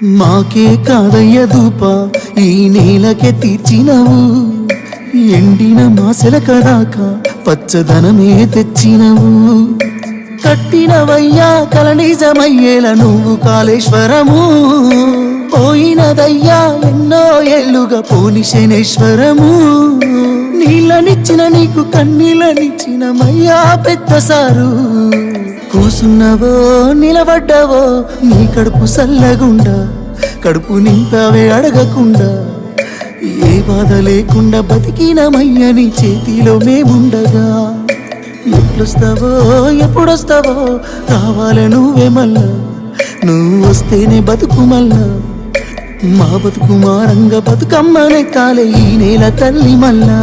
మాకే కాదయ్య దూప ఈ నేలకే తీర్చినవు, ఎండిన మాసెల కదాక పచ్చదనమే తెచ్చినవు. కట్టినవయ్యా కల నిజమయ్యేల నువ్వు కాళేశ్వరము, పోయినదయ్యా ఎన్నో ఏళ్ళుగా పోని శనేశ్వరము. నీళ్ళనిచ్చిన నీకు కన్నీళ్ళనిచ్చిన మయ్యా పెద్ద సారు, కూసున్నవో నిలబడ్డవో నీ కడుపు సల్లగుండా, కడుపు నింపావే అడగకుండా, ఏ బాధ లేకుండా బతికినమయ్య నీ చేతిలో మేముండగా. ఎప్పుడొస్తావో ఎప్పుడొస్తావో కావాలే నువ్వే మళ్ళా, నువ్వు వస్తేనే బతుకు మళ్ళా, మా బతుకు మారంగా బతుకమ్మనే కాలే ఈ నేల తల్లి మళ్ళా.